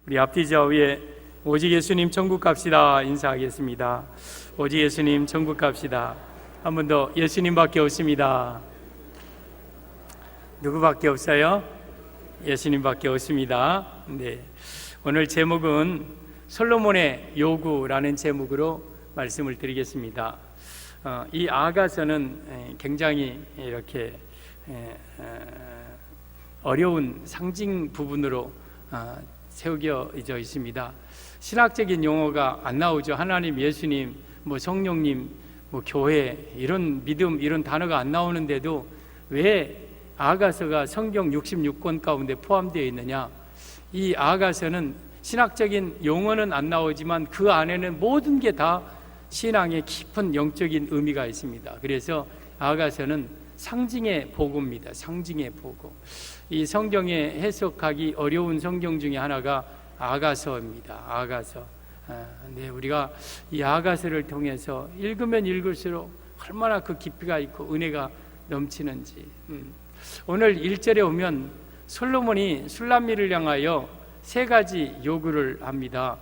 우리 앞뒤 좌우에 오직 예수님 천국 갑시다 인사하겠습니다. 오직 예수님 천국 갑시다. 한 번 더. 예수님밖에 없습니다. 누구밖에 없어요? 예수님밖에 없습니다. 네. 오늘 제목은 솔로몬의 요구라는 제목으로 말씀을 드리겠습니다. 이 아가서는 굉장히 이렇게 어려운 상징 부분으로 세워져 있습니다. 신학적인 용어가 안 나오죠. 하나님, 예수님, 성령님, 교회, 이런 믿음, 이런 단어가 안 나오는데도 왜 아가서가 성경 66권 가운데 포함되어 있느냐? 이 아가서는 신학적인 용어는 안 나오지만 그 안에는 모든 게 다 신앙의 깊은 영적인 의미가 있습니다. 그래서 아가서는 상징의 복음입니다. 상징의 복음. 이 성경에 해석하기 어려운 성경 중에 하나가 아가서입니다. 아가서. 네, 우리가 이 아가서를 통해서 읽으면 읽을수록 얼마나 그 깊이가 있고 은혜가 넘치는지. 오늘 1절에 오면 솔로몬이 술람미를 향하여 세 가지 요구를 합니다.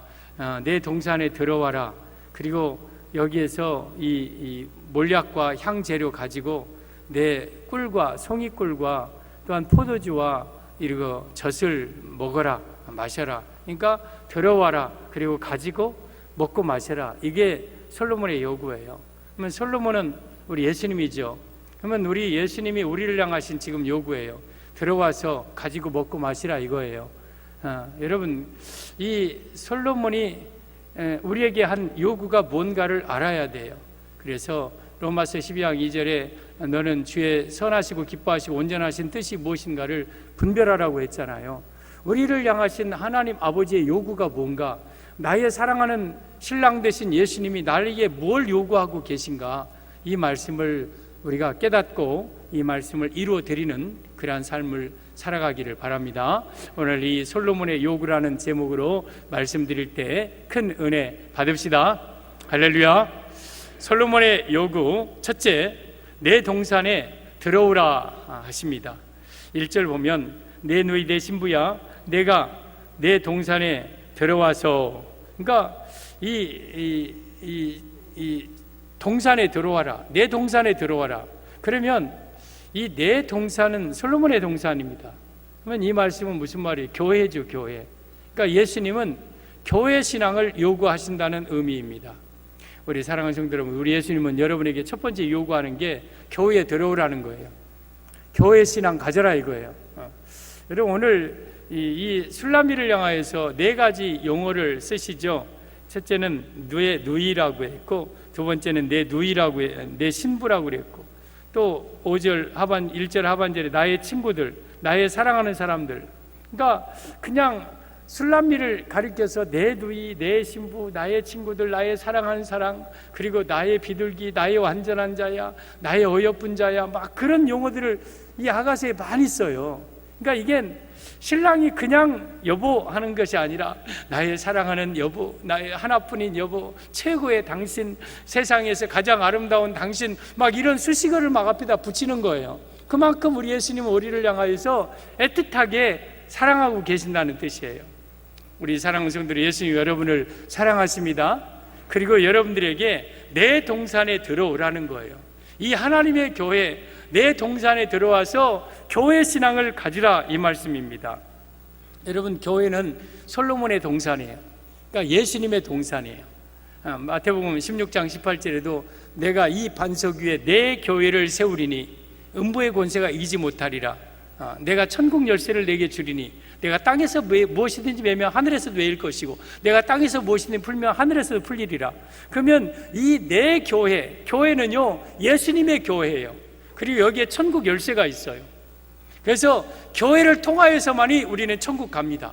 내 동산에 들어와라. 그리고 여기에서 이 몰약과 향재료 가지고 내 꿀과 송이꿀과 또한 포도주와 이거 젖을 먹어라, 마셔라. 그러니까 들어와라, 그리고 가지고 먹고 마셔라. 이게 솔로몬의 요구예요. 그러면 솔로몬은 우리 예수님이죠. 그러면 우리 예수님이 우리를 향하신 지금 요구예요. 들어와서 가지고 먹고 마시라 이거예요. 여러분, 이 솔로몬이 우리에게 한 요구가 뭔가를 알아야 돼요. 그래서 로마서 12장 2절에 너는 주의 선하시고 기뻐하시고 온전하신 뜻이 무엇인가를 분별하라고 했잖아요. 우리를 향하신 하나님 아버지의 요구가 뭔가, 나의 사랑하는 신랑 되신 예수님이 나에게 뭘 요구하고 계신가, 이 말씀을 우리가 깨닫고 이 말씀을 이루어 드리는 그러한 삶을 살아가기를 바랍니다. 오늘 이 솔로몬의 요구라는 제목으로 말씀드릴 때 큰 은혜 받읍시다. 할렐루야. 솔로몬의 요구, 첫째, 내 동산에 들어오라 하십니다. 1절 보면 내 누이 내 신부야, 내가 내 동산에 들어와서, 그러니까 이 동산에 들어와라, 내 동산에 들어와라. 그러면 이 내 동산은 솔로몬의 동산입니다. 그러면 이 말씀은 무슨 말이에요? 교회죠, 교회. 그러니까 예수님은 교회 신앙을 요구하신다는 의미입니다. 우리 사랑하는 성도 여러분, 우리 예수님은 여러분에게 첫 번째 요구하는 게 교회에 들어오라는 거예요. 교회 신앙 가져라 이거예요. 여러분, 오늘 이 술람미를 향하여서 네 가지 용어를 쓰시죠. 첫째는 내 누이라고 했고, 두 번째는 내 누이라고, 내 신부라고 그랬고, 또 1절 하반절에 나의 친구들, 나의 사랑하는 사람들. 그러니까 그냥 술람미를 가리켜서 내 누이, 내 신부, 나의 친구들, 나의 사랑하는 사랑, 그리고 나의 비둘기, 나의 완전한 자야, 나의 어여쁜 자야, 막 그런 용어들을 이 아가서에 많이 써요. 그러니까 이게 신랑이 그냥 여보 하는 것이 아니라 나의 사랑하는 여보, 나의 하나뿐인 여보, 최고의 당신, 세상에서 가장 아름다운 당신, 막 이런 수식어를 막 앞에다 붙이는 거예요. 그만큼 우리 예수님은 우리를 향하여서 애틋하게 사랑하고 계신다는 뜻이에요. 우리 사랑하는 성도들, 예수님 여러분을 사랑하십니다. 그리고 여러분들에게 내 동산에 들어오라는 거예요. 이 하나님의 교회, 내 동산에 들어와서 교회 신앙을 가지라, 이 말씀입니다. 여러분, 교회는 솔로몬의 동산이에요. 그러니까 예수님의 동산이에요. 마태복음 16장 18절에도 내가 이 반석 위에 내 교회를 세우리니 음부의 권세가 이기지 못하리라. 내가 천국 열쇠를 내게 주리니 내가 땅에서 무엇이든지 매면 하늘에서도 매일 것이고 내가 땅에서 무엇이든지 풀면 하늘에서도 풀리리라. 그러면 이 내 교회는요 예수님의 교회예요. 그리고 여기에 천국 열쇠가 있어요. 그래서 교회를 통하여서만이 우리는 천국 갑니다.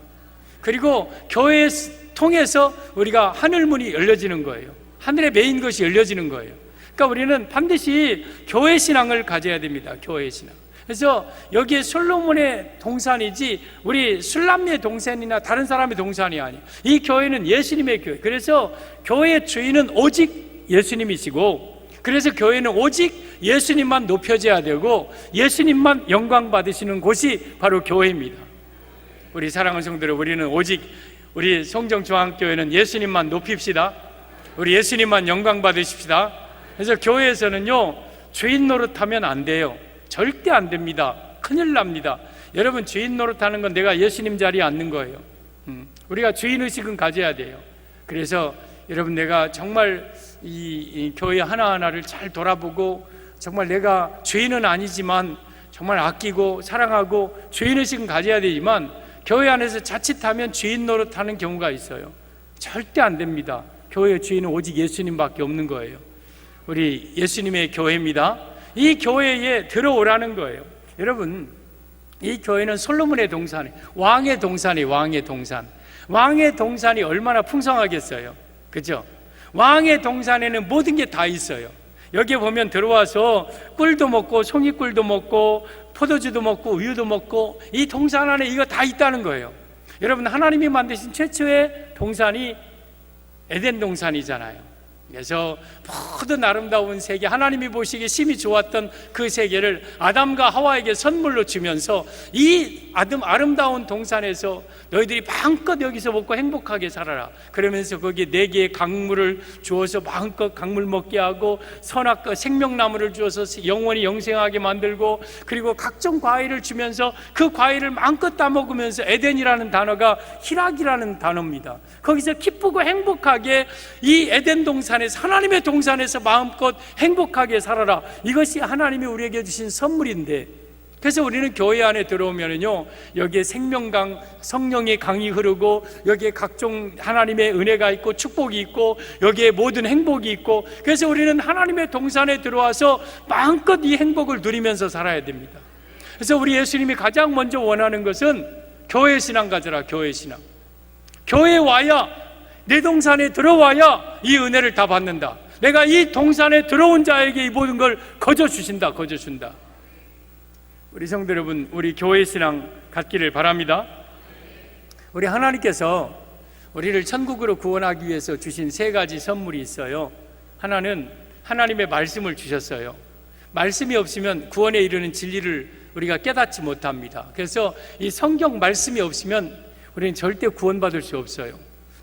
그리고 교회 통해서 우리가 하늘문이 열려지는 거예요. 하늘에 매인 것이 열려지는 거예요. 그러니까 우리는 반드시 교회 신앙을 가져야 됩니다. 교회 신앙. 그래서 여기에 솔로몬의 동산이지 우리 술람미의 동산이나 다른 사람의 동산이 아니에요. 이 교회는 예수님의 교회. 그래서 교회의 주인은 오직 예수님이시고, 그래서 교회는 오직 예수님만 높여져야 되고 예수님만 영광 받으시는 곳이 바로 교회입니다. 우리 사랑하는 성도들, 우리는 오직 우리 송정중앙교회는 예수님만 높입시다. 우리 예수님만 영광 받으십시다. 그래서 교회에서는요, 주인 노릇하면 안 돼요. 절대 안 됩니다. 큰일 납니다. 여러분, 주인 노릇하는 건 내가 예수님 자리에 앉는 거예요. 우리가 주인의식은 가져야 돼요. 그래서 여러분, 내가 정말 이 교회 하나하나를 잘 돌아보고 정말 내가 주인은 아니지만 정말 아끼고 사랑하고 주인의식은 가져야 되지만 교회 안에서 자칫하면 주인 노릇하는 경우가 있어요. 절대 안 됩니다. 교회의 주인은 오직 예수님밖에 없는 거예요. 우리 예수님의 교회입니다. 이 교회에 들어오라는 거예요. 여러분, 이 교회는 솔로몬의 동산이에요. 왕의 동산이에요. 왕의 동산. 왕의 동산이 얼마나 풍성하겠어요. 그죠? 왕의 동산에는 모든 게 다 있어요. 여기에 보면 들어와서 꿀도 먹고 송이꿀도 먹고 포도주도 먹고 우유도 먹고 이 동산 안에 이거 다 있다는 거예요. 여러분, 하나님이 만드신 최초의 동산이 에덴 동산이잖아요. 그래서 모든 아름다운 세계, 하나님이 보시기에 심히 좋았던 그 세계를 아담과 하와에게 선물로 주면서 이 아름다운 동산에서 너희들이 마음껏 여기서 먹고 행복하게 살아라. 그러면서 거기에 4개의 강물을 주어서 마음껏 강물 먹게 하고 선악과 생명나무를 주어서 영원히 영생하게 만들고, 그리고 각종 과일을 주면서 그 과일을 마음껏 따먹으면서, 에덴이라는 단어가 희락이라는 단어입니다. 거기서 기쁘고 행복하게 이 에덴 동산에서, 하나님의 동산에서 마음껏 행복하게 살아라. 이것이 하나님이 우리에게 주신 선물인데, 그래서 우리는 교회 안에 들어오면요, 여기에 생명강, 성령의 강이 흐르고, 여기에 각종 하나님의 은혜가 있고 축복이 있고, 여기에 모든 행복이 있고, 그래서 우리는 하나님의 동산에 들어와서 마음껏 이 행복을 누리면서 살아야 됩니다. 그래서 우리 예수님이 가장 먼저 원하는 것은 교회 신앙 가져라. 교회 신앙. 교회에 와야, 내 동산에 들어와야 이 은혜를 다 받는다. 내가 이 동산에 들어온 자에게 이 모든 걸 거저 주신다. 거저 준다. 우리 성도 여러분, 우리 교회 신앙 갖기를 바랍니다. 우리 하나님께서 우리를 천국으로 구원하기 위해서 주신 3가지 선물이 있어요. 하나는 하나님의 말씀을 주셨어요. 말씀이 없으면 구원에 이르는 진리를 우리가 깨닫지 못합니다. 그래서 이 성경 말씀이 없으면 우리는 절대 구원받을 수 없어요.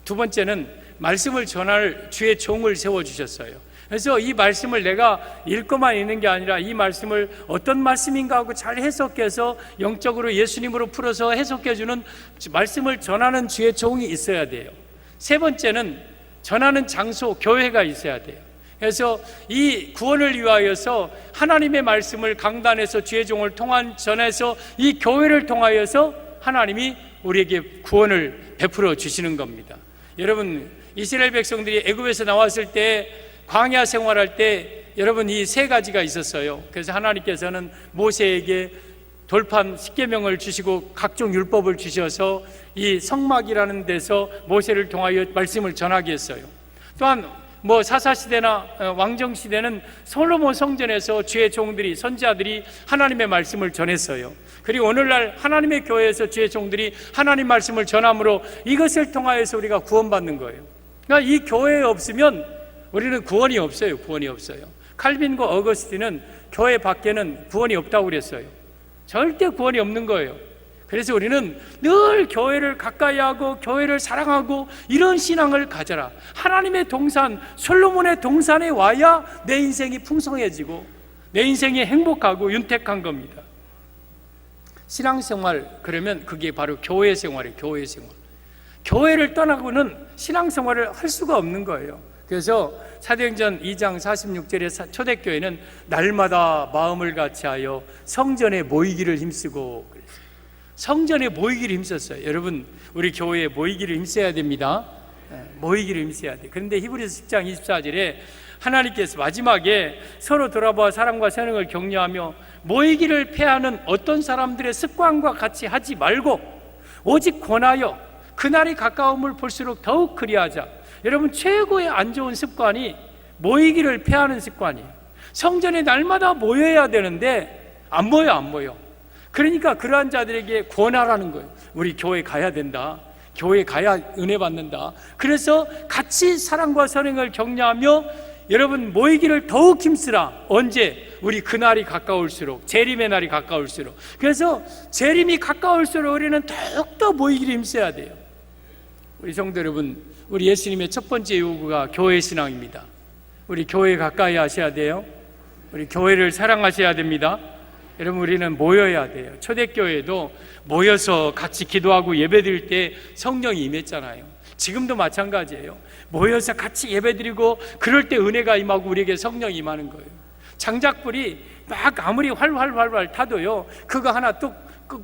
2번째는 말씀을 전할 주의 종을 세워주셨어요. 그래서 이 말씀을 내가 읽고만 있는 게 아니라 이 말씀을 어떤 말씀인가 하고 잘 해석해서 영적으로 예수님으로 풀어서 해석해주는 말씀을 전하는 주의 종이 있어야 돼요. 3번째는 전하는 장소, 교회가 있어야 돼요. 그래서 이 구원을 위하여서 하나님의 말씀을 강단에서 주의 종을 전해서 이 교회를 통하여서 하나님이 우리에게 구원을 베풀어 주시는 겁니다. 여러분, 이스라엘 백성들이 애굽에서 나왔을 때, 광야 생활할 때 여러분 이 3가지가 있었어요. 그래서 하나님께서는 모세에게 돌판 10계명을 주시고 각종 율법을 주셔서 이 성막이라는 데서 모세를 통하여 말씀을 전하게 했어요. 또한 사사시대나 왕정시대는 솔로몬 성전에서 주의 종들이, 선지자들이 하나님의 말씀을 전했어요. 그리고 오늘날 하나님의 교회에서 주의 종들이 하나님 말씀을 전함으로 이것을 통하여서 우리가 구원받는 거예요. 그러니까 이 교회에 없으면 우리는 구원이 없어요. 구원이 없어요. 칼빈과 어거스틴은 교회 밖에는 구원이 없다고 그랬어요. 절대 구원이 없는 거예요. 그래서 우리는 늘 교회를 가까이 하고 교회를 사랑하고 이런 신앙을 가져라. 하나님의 동산, 솔로몬의 동산에 와야 내 인생이 풍성해지고 내 인생이 행복하고 윤택한 겁니다. 신앙생활, 그러면 그게 바로 교회 생활이에요. 교회 생활. 교회를 떠나고는 신앙생활을 할 수가 없는 거예요. 그래서 사도행전 2장 46절에 초대교회는 날마다 마음을 같이하여 성전에 모이기를 힘쓰고 그랬어요. 성전에 모이기를 힘썼어요. 여러분, 우리 교회에 모이기를 힘써야 됩니다. 모이기를 힘써야 돼요. 그런데 히브리서 10장 24절에 하나님께서 마지막에 서로 돌아보아 사랑과 선행을 격려하며 모이기를 패하는 어떤 사람들의 습관과 같이 하지 말고 오직 권하여 그날이 가까움을 볼수록 더욱 그리하자. 여러분, 최고의 안 좋은 습관이 모이기를 패하는 습관이에요. 성전에 날마다 모여야 되는데 안 모여. 그러니까 그러한 자들에게 권하라는 거예요. 우리 교회 가야 된다. 교회 가야 은혜 받는다. 그래서 같이 사랑과 선행을 격려하며 여러분 모이기를 더욱 힘쓰라. 언제? 우리 그날이 가까울수록, 재림의 날이 가까울수록. 그래서 재림이 가까울수록 우리는 더욱더 모이기를 힘써야 돼요. 우리 성도 여러분, 우리 예수님의 첫 번째 요구가 교회 신앙입니다. 우리 교회 가까이 하셔야 돼요. 우리 교회를 사랑하셔야 됩니다. 여러분, 우리는 모여야 돼요. 초대교회도 모여서 같이 기도하고 예배드릴 때 성령이 임했잖아요. 지금도 마찬가지예요. 모여서 같이 예배드리고 그럴 때 은혜가 임하고 우리에게 성령이 임하는 거예요. 장작불이 막 아무리 활활 타도요, 그거 하나 뚝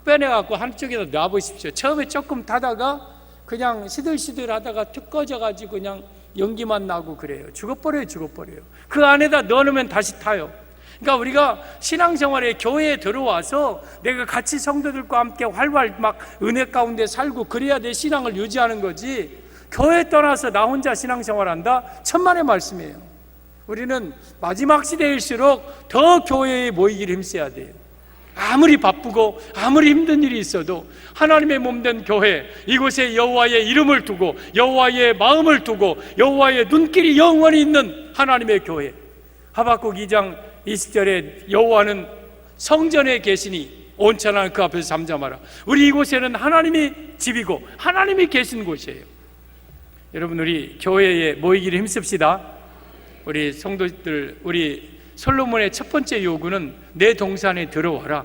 빼내갖고 한쪽에다 놔보십시오. 처음에 조금 타다가 그냥 시들시들 하다가 툭 꺼져가지고 그냥 연기만 나고 그래요. 죽어버려요. 그 안에다 넣어놓으면 다시 타요. 그러니까 우리가 신앙생활에 교회에 들어와서 내가 같이 성도들과 함께 활활 막 은혜 가운데 살고 그래야 내 신앙을 유지하는 거지, 교회 떠나서 나 혼자 신앙생활한다? 천만의 말씀이에요. 우리는 마지막 시대일수록 더 교회에 모이기를 힘써야 돼요. 아무리 바쁘고 아무리 힘든 일이 있어도 하나님의 몸된 교회, 이곳에 여호와의 이름을 두고 여호와의 마음을 두고 여호와의 눈길이 영원히 있는 하나님의 교회. 하박국 2장 20절에 여호와는 성전에 계시니 온천한 그 앞에서 잠잠하라. 우리 이곳에는 하나님이 집이고 하나님이 계신 곳이에요. 여러분, 우리 교회에 모이기를 힘씁시다. 우리 성도들, 우리 솔로몬의 첫 번째 요구는 내 동산에 들어와라,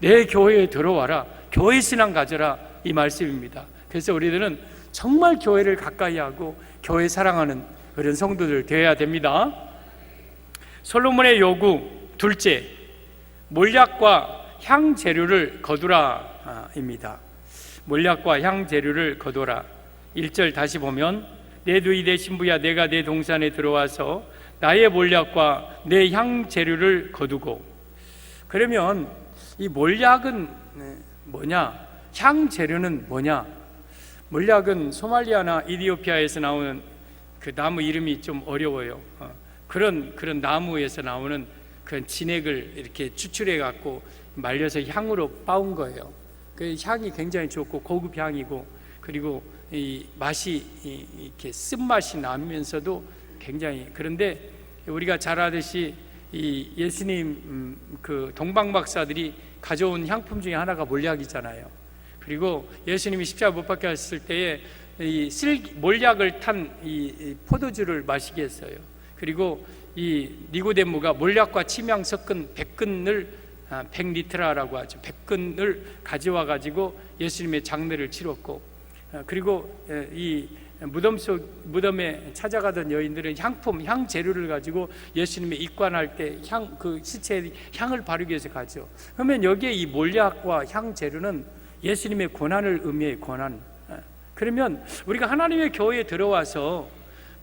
내 교회에 들어와라, 교회 신앙 가져라, 이 말씀입니다. 그래서 우리들은 정말 교회를 가까이 하고 교회 사랑하는 그런 성도들 되어야 됩니다. 솔로몬의 요구 둘째, 몰약과 향 재료를 거두라 입니다. 몰약과 향 재료를 거두라. 1절 다시 보면, 내 누이 내 신부야, 내가 내 동산에 들어와서 나의 몰약과 내 향 재료를 거두고. 그러면 이 몰약은 뭐냐, 향 재료는 뭐냐? 몰약은 소말리아나 이디오피아에서 나오는 그 나무 이름이 좀 어려워요. 그런 나무에서 나오는 그런 진액을 이렇게 추출해 갖고 말려서 향으로 빻은 거예요. 그 향이 굉장히 좋고 고급 향이고, 그리고 이 맛이 이렇게 쓴맛이 나면서도 굉장히, 그런데 우리가 잘 아듯이 이 예수님 그 동방 박사들이 가져온 향품 중에 하나가 몰약이잖아요. 그리고 예수님이 십자가 못 박혔을 때에 이 몰약을 탄 이 포도주를 마시게 했어요. 그리고 이 니고데모가 몰약과 침향 섞은 100근을 100리트라라고 하죠. 100근을 가져와 가지고 예수님의 장례를 치렀고, 그리고 이 무덤에 찾아가던 여인들은 향 재료를 가지고 예수님의 입관할 때 그 시체에 향을 바르기 위해서 가죠. 그러면 여기에 이 몰약과 향 재료는 예수님의 고난을 의미해요. 고난. 그러면 우리가 하나님의 교회에 들어와서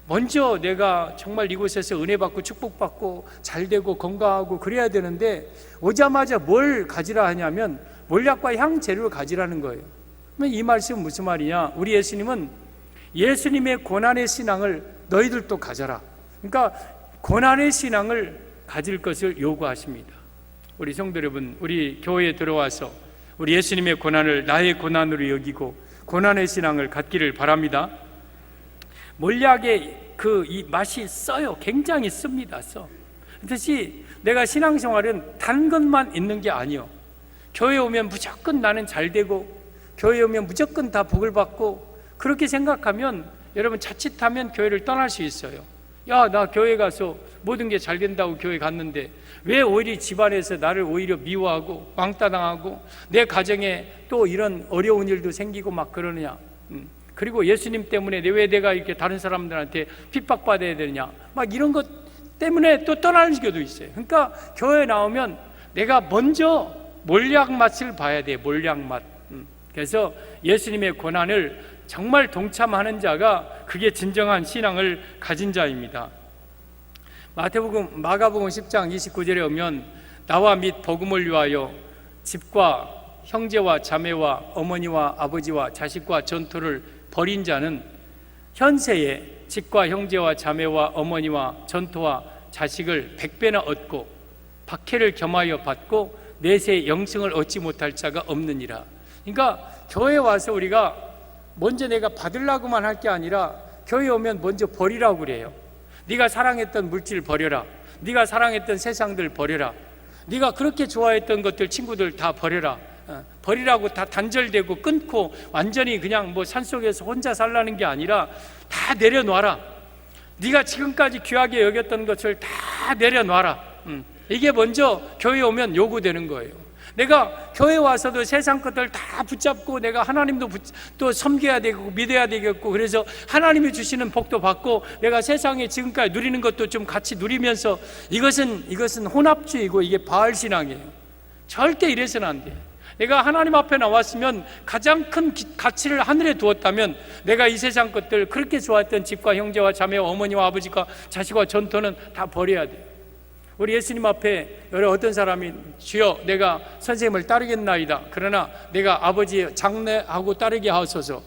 먼저 내가 정말 이곳에서 은혜 받고 축복받고 잘 되고 건강하고 그래야 되는데, 오자마자 뭘 가지라 하냐면 몰약과 향 재료를 가지라는 거예요. 그러면 이 말씀은 무슨 말이냐? 우리 예수님은 예수님의 고난의 신앙을 너희들도 가져라. 그러니까 고난의 신앙을 가질 것을 요구하십니다. 우리 성도 여러분, 우리 교회에 들어와서 우리 예수님의 고난을 나의 고난으로 여기고 고난의 신앙을 갖기를 바랍니다. 몰약의 이 맛이 써요. 굉장히 씁니다. 그렇듯이 내가 신앙생활은 단 것만 있는 게 아니요, 교회 오면 무조건 나는 잘 되고 교회 오면 무조건 다 복을 받고, 그렇게 생각하면 여러분 자칫하면 교회를 떠날 수 있어요. 야, 나 교회 가서 모든 게 잘 된다고 교회 갔는데 왜 오히려 집안에서 나를 오히려 미워하고 왕따당하고 내 가정에 또 이런 어려운 일도 생기고 막 그러느냐. 그리고 예수님 때문에 왜 내가 이렇게 다른 사람들한테 핍박받아야 되느냐, 막 이런 것 때문에 또 떠나는 경우도 있어요. 그러니까 교회에 나오면 내가 먼저 몰약 맛을 봐야 돼요. 몰약 맛. 그래서 예수님의 고난을 정말 동참하는 자가 그게 진정한 신앙을 가진 자입니다. 마가복음 10장 29절에 오면, 나와 및 복음을 위하여 집과 형제와 자매와 어머니와 아버지와 자식과 전토를 벌인 자는 현세에 집과 형제와 자매와 어머니와 전토와 자식을 100배나 얻고 박해를 겸하여 받고 내세 영생을 얻지 못할 자가 없느니라. 그러니까 교회에 와서 우리가 먼저 내가 받으려고만 할 게 아니라 교회에 오면 먼저 버리라고 그래요. 네가 사랑했던 물질 버려라. 네가 사랑했던 세상들 버려라. 네가 그렇게 좋아했던 것들, 친구들 다 버려라. 버리라고 다 단절되고 끊고 완전히 그냥 뭐 산속에서 혼자 살라는 게 아니라 다 내려놔라. 네가 지금까지 귀하게 여겼던 것을 다 내려놔라. 이게 먼저 교회에 오면 요구되는 거예요. 내가 교회 와서도 세상 것들 다 붙잡고 내가 하나님도 또 섬겨야 되고 믿어야 되겠고, 그래서 하나님이 주시는 복도 받고 내가 세상에 지금까지 누리는 것도 좀 같이 누리면서, 이것은 혼합주의고 이게 바알신앙이에요. 절대 이래서는 안 돼. 내가 하나님 앞에 나왔으면 가장 큰 가치를 하늘에 두었다면 내가 이 세상 것들, 그렇게 좋아했던 집과 형제와 자매와 어머니와 아버지와 자식과 전토는 다 버려야 돼. 우리 예수님 앞에 어떤 사람이 주여 내가 선생님을 따르겠나이다, 그러나 내가 아버지 장례하고 따르게 하소서.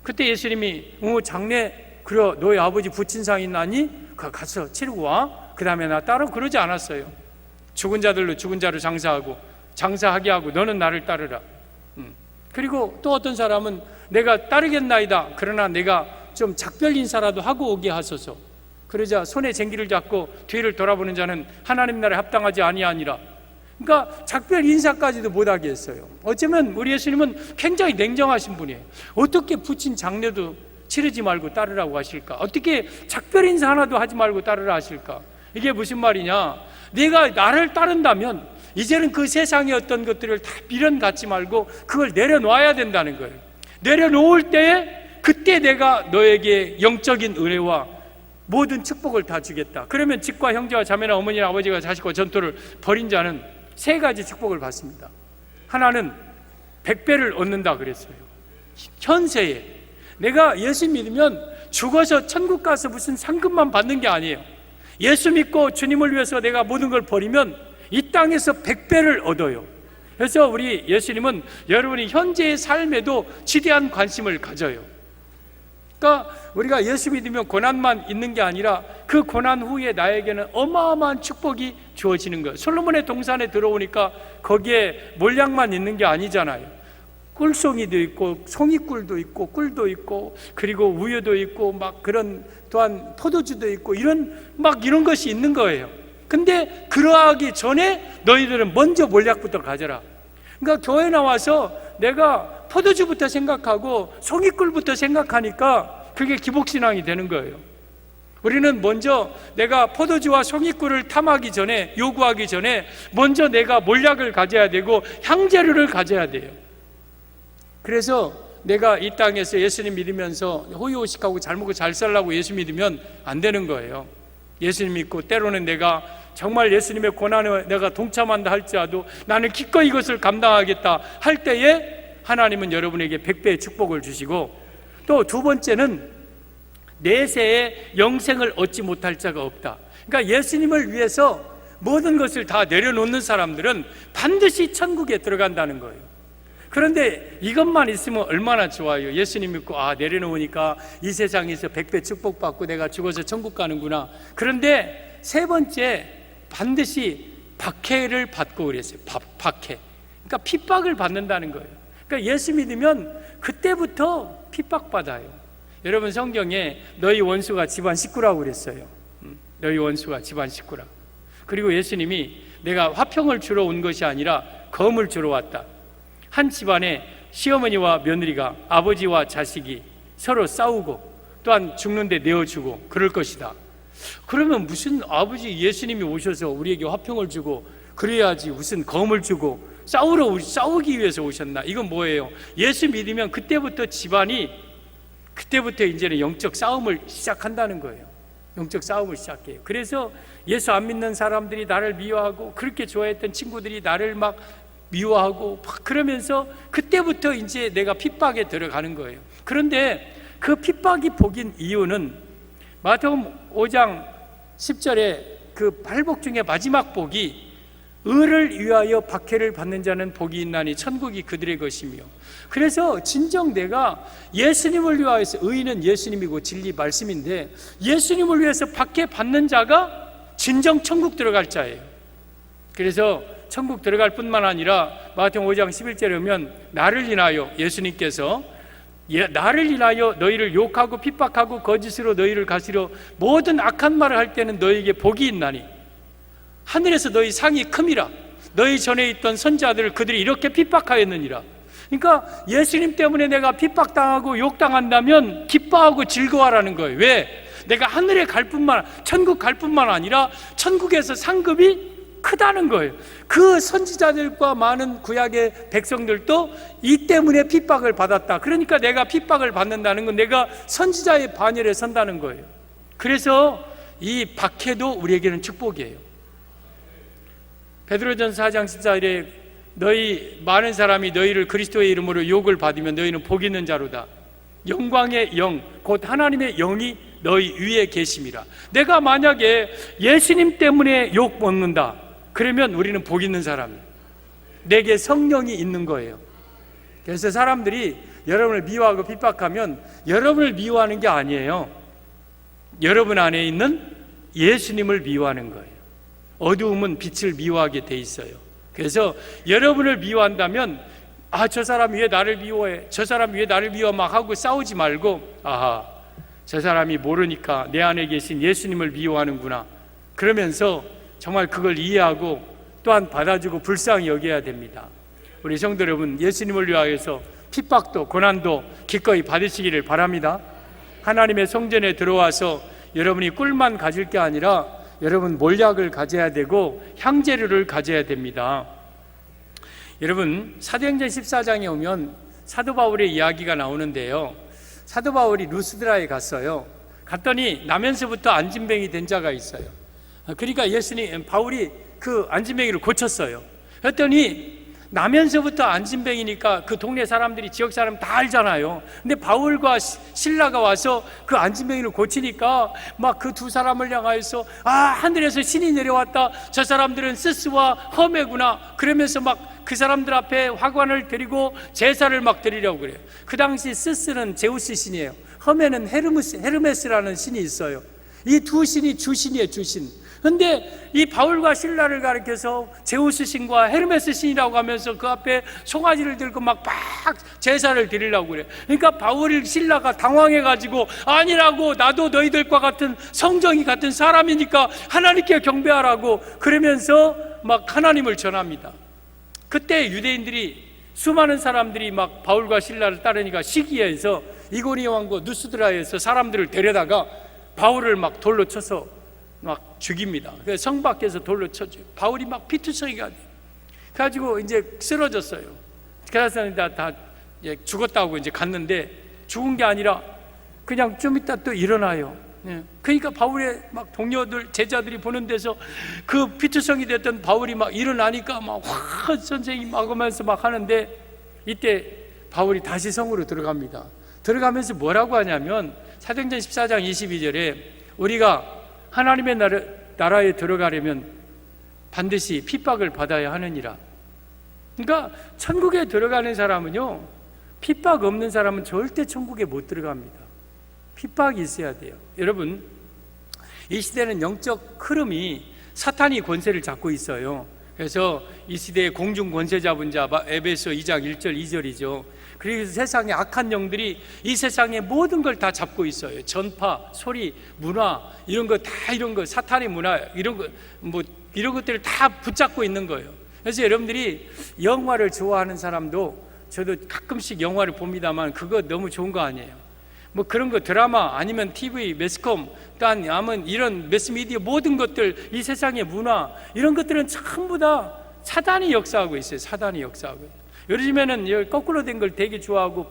그때 예수님이 장례 그래 너희 아버지 부친상 있나니? 가서 치르고 와, 그 다음에 나 따르고 그러지 않았어요. 죽은 자들로 죽은 자로 장사하게 하고 너는 나를 따르라. 그리고 또 어떤 사람은 내가 따르겠나이다, 그러나 내가 좀 작별 인사라도 하고 오게 하소서. 그러자 손에 쟁기를 잡고 뒤를 돌아보는 자는 하나님 나라에 합당하지 아니하니라. 그러니까 작별 인사까지도 못하게 했어요. 어쩌면 우리 예수님은 굉장히 냉정하신 분이에요. 어떻게 부친 장례도 치르지 말고 따르라고 하실까? 어떻게 작별 인사 하나도 하지 말고 따르라 하실까? 이게 무슨 말이냐? 내가 나를 따른다면 이제는 그 세상의 어떤 것들을 다 미련 갖지 말고 그걸 내려놔야 된다는 거예요. 내려놓을 때에 그때 내가 너에게 영적인 은혜와 모든 축복을 다 주겠다. 그러면 집과 형제와 자매나 어머니나 아버지가 자식과 전토를 벌인 자는 세 가지 축복을 받습니다. 하나는 100배를 얻는다 그랬어요. 현세에 내가 예수 믿으면 죽어서 천국 가서 무슨 상급만 받는 게 아니에요. 예수 믿고 주님을 위해서 내가 모든 걸 버리면 이 땅에서 100배를 얻어요. 그래서 우리 예수님은 여러분이 현재의 삶에도 지대한 관심을 가져요. 그러니까 우리가 예수 믿으면 고난만 있는 게 아니라 그 고난 후에 나에게는 어마어마한 축복이 주어지는 거예요. 솔로몬의 동산에 들어오니까 거기에 몰약만 있는 게 아니잖아요. 꿀송이도 있고 송이꿀도 있고 꿀도 있고 그리고 우유도 있고 막 그런, 또한 포도주도 있고 이런 것이 있는 거예요. 근데 그러하기 전에 너희들은 먼저 몰약부터 가져라. 그러니까 교회 나와서 내가 포도주부터 생각하고 송이꿀부터 생각하니까 그게 기복신앙이 되는 거예요. 우리는 먼저 내가 포도주와 송이꿀을 탐하기 전에, 요구하기 전에 먼저 내가 몰약을 가져야 되고 향재료를 가져야 돼요. 그래서 내가 이 땅에서 예수님 믿으면서 호의호식하고 잘 먹고 잘 살라고 예수 믿으면 안 되는 거예요. 예수님 믿고 때로는 내가 정말 예수님의 고난에 내가 동참한다 할지라도 나는 기꺼이 이것을 감당하겠다 할 때에 하나님은 여러분에게 100배의 축복을 주시고, 또 두 번째는 내세에 영생을 얻지 못할 자가 없다. 그러니까 예수님을 위해서 모든 것을 다 내려놓는 사람들은 반드시 천국에 들어간다는 거예요. 그런데 이것만 있으면 얼마나 좋아요. 예수님 믿고 내려놓으니까 이 세상에서 100배 축복받고 내가 죽어서 천국 가는구나. 그런데 세 번째, 반드시 박해를 받고 그랬어요. 박해. 그러니까 핍박을 받는다는 거예요. 그러니까 예수 믿으면 그때부터 핍박받아요. 여러분 성경에 너희 원수가 집안 식구라고 그랬어요. 너희 원수가 집안 식구라. 그리고 예수님이 내가 화평을 주러 온 것이 아니라 검을 주러 왔다. 한 집안에 시어머니와 며느리가, 아버지와 자식이 서로 싸우고 또한 죽는데 내어주고 그럴 것이다. 그러면 무슨 아버지 예수님이 오셔서 우리에게 화평을 주고 그래야지 무슨 검을 주고 싸우기 위해서 오셨나? 이건 뭐예요? 예수 믿으면 그때부터 집안이, 그때부터 이제는 영적 싸움을 시작한다는 거예요. 영적 싸움을 시작해요. 그래서 예수 안 믿는 사람들이 나를 미워하고, 그렇게 좋아했던 친구들이 나를 막 미워하고 막 그러면서 그때부터 이제 내가 핍박에 들어가는 거예요. 그런데 그 핍박이 복인 이유는 마태복음 5장 10절에 그 팔복 중에 마지막 복이 의를 위하여 박해를 받는 자는 복이 있나니 천국이 그들의 것이며, 그래서 진정 내가 예수님을 위하여서, 의인은 예수님이고 진리 말씀인데 예수님을 위해서 박해 받는 자가 진정 천국 들어갈 자예요. 그래서 천국 들어갈 뿐만 아니라 마태복음 5장 11절에 보면 나를 인하여, 예수님께서 나를 인하여 너희를 욕하고 핍박하고 거짓으로 너희를 가시려 모든 악한 말을 할 때는 너희에게 복이 있나니 하늘에서 너희 상이 큼이라. 너희 전에 있던 선지자들을 그들이 이렇게 핍박하였느니라. 그러니까 예수님 때문에 내가 핍박당하고 욕당한다면 기뻐하고 즐거워하라는 거예요. 왜? 내가 하늘에 갈 뿐만, 천국 갈 뿐만 아니라 천국에서 상급이 크다는 거예요. 그 선지자들과 많은 구약의 백성들도 이 때문에 핍박을 받았다. 그러니까 내가 핍박을 받는다는 건 내가 선지자의 반열에 선다는 거예요. 그래서 이 박해도 우리에게는 축복이에요. 베드로전서 4장 14절에 너희 많은 사람이 너희를 그리스도의 이름으로 욕을 받으면 너희는 복 있는 자로다. 영광의 영, 곧 하나님의 영이 너희 위에 계심이라. 내가 만약에 예수님 때문에 욕 먹는다, 그러면 우리는 복 있는 사람이에요. 내게 성령이 있는 거예요. 그래서 사람들이 여러분을 미워하고 핍박하면 여러분을 미워하는 게 아니에요. 여러분 안에 있는 예수님을 미워하는 거예요. 어두움은 빛을 미워하게 돼 있어요. 그래서 여러분을 미워한다면 저 사람이 왜 나를 미워해? 저 사람이 왜 나를 미워? 막 하고 싸우지 말고 저 사람이 모르니까 내 안에 계신 예수님을 미워하는구나. 그러면서 정말 그걸 이해하고 또한 받아주고 불쌍히 여겨야 됩니다. 우리 성도 여러분, 예수님을 위하여서 핍박도 고난도 기꺼이 받으시기를 바랍니다. 하나님의 성전에 들어와서 여러분이 꿀만 가질 게 아니라 여러분 몰약을 가져야 되고 향재료를 가져야 됩니다. 여러분, 사도행전 14장에 오면 사도 바울의 이야기가 나오는데요, 사도 바울이 루스드라에 갔어요. 갔더니 나면서부터 안진뱅이 된 자가 있어요. 그러니까 바울이 그 안진뱅이를 고쳤어요. 그랬더니 나면서부터 안진뱅이니까 그 동네 사람들이, 지역 사람 다 알잖아요. 근데 바울과 실라가 와서 그 안진뱅이를 고치니까 막 그 두 사람을 향하여서 하늘에서 신이 내려왔다, 저 사람들은 스스와 허메구나, 그러면서 막 그 사람들 앞에 화관을 드리고 제사를 막 드리려고 그래요. 그 당시 스스는 제우스 신이에요. 허메는 헤르메스라는 신이 있어요. 이 두 신이 주신이에요, 주신. 근데 이 바울과 실라를 가리켜서 제우스 신과 헤르메스 신이라고 하면서 그 앞에 송아지를 들고 막 제사를 드리려고 그래. 그러니까 바울 실라가 당황해가지고 아니라고, 나도 너희들과 같은 성정이 같은 사람이니까 하나님께 경배하라고 그러면서 막 하나님을 전합니다. 그때 유대인들이, 수많은 사람들이 막 바울과 실라를 따르니까 시기에서 이고니온과 누스드라에서 사람들을 데려다가 바울을 막 돌로 쳐서 막 죽입니다. 그래서 성 밖에서 돌로 쳐줘요. 바울이 막 피투성이가 돼요. 그래가지고 이제 쓰러졌어요. 그래서 다 죽었다고 이제 갔는데 죽은 게 아니라 그냥 좀 이따 또 일어나요. 그러니까 바울의 막 동료들, 제자들이 보는 데서 그 피투성이 됐던 바울이 막 일어나니까 막 선생님 막 하면서 막 하는데, 이때 바울이 다시 성으로 들어갑니다. 들어가면서 뭐라고 하냐면 사도행전 14장 22절에 우리가 하나님의 나라에 들어가려면 반드시 핍박을 받아야 하느니라. 그러니까 천국에 들어가는 사람은요, 핍박 없는 사람은 절대 천국에 못 들어갑니다. 핍박이 있어야 돼요. 여러분, 이 시대는 영적 흐름이 사탄이 권세를 잡고 있어요. 그래서 이 시대의 공중 권세 잡은 자, 에베소 2장 1절 2절이죠. 그래서 세상의 악한 영들이 이 세상의 모든 걸 다 잡고 있어요. 전파, 소리, 문화, 이런 거 다, 이런 거 사탄의 문화, 이런 거 이런 것들을 다 붙잡고 있는 거예요. 그래서 여러분들이 영화를 좋아하는 사람도, 저도 가끔씩 영화를 봅니다만 그거 너무 좋은 거 아니에요. 그런 거 드라마 아니면 TV, 매스컴, 아니면 이런 매스미디어 모든 것들, 이 세상의 문화, 이런 것들은 전부 다 사단이 역사하고 있어요. 사단이 역사하고 있어요. 요즘에는 거꾸로 된 걸 되게 좋아하고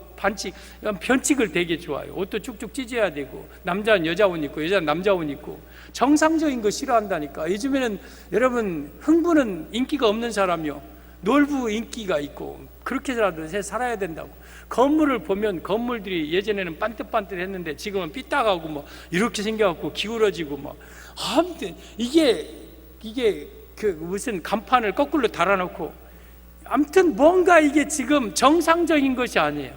변칙을 되게 좋아해요. 옷도 쭉쭉 찢어야 되고, 남자는 여자 옷 입고 여자는 남자 옷 입고, 정상적인 거 싫어한다니까. 요즘에는 여러분, 흥부는 인기가 없는 사람이요, 놀부 인기가 있고, 그렇게라도 살아야 된다고. 건물을 보면 건물들이 예전에는 반듯반듯했는데 지금은 삐딱하고 이렇게 생겨갖고 기울어지고 아무튼 이게 그 무슨 간판을 거꾸로 달아놓고, 아무튼 뭔가 이게 지금 정상적인 것이 아니에요.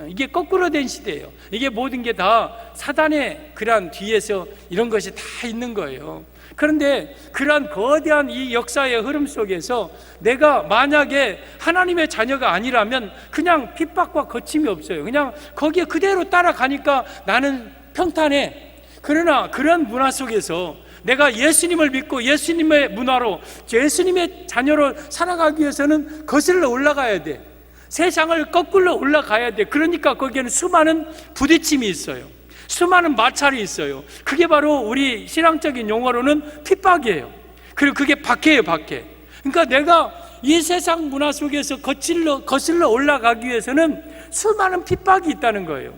이게 거꾸로 된 시대예요. 이게 모든 게 다 사단의 그러한 뒤에서 이런 것이 다 있는 거예요. 그런데 그러한 거대한 이 역사의 흐름 속에서 내가 만약에 하나님의 자녀가 아니라면 그냥 핍박과 거침이 없어요. 그냥 거기에 그대로 따라가니까 나는 평탄해. 그러나 그런 문화 속에서 내가 예수님을 믿고 예수님의 문화로, 예수님의 자녀로 살아가기 위해서는 거슬러 올라가야 돼. 세상을 거꾸로 올라가야 돼. 그러니까 거기에는 수많은 부딪힘이 있어요. 수많은 마찰이 있어요. 그게 바로 우리 신앙적인 용어로는 핍박이에요. 그리고 그게 박해예요, 박해. 그러니까 내가 이 세상 문화 속에서 거슬러 올라가기 위해서는 수많은 핍박이 있다는 거예요.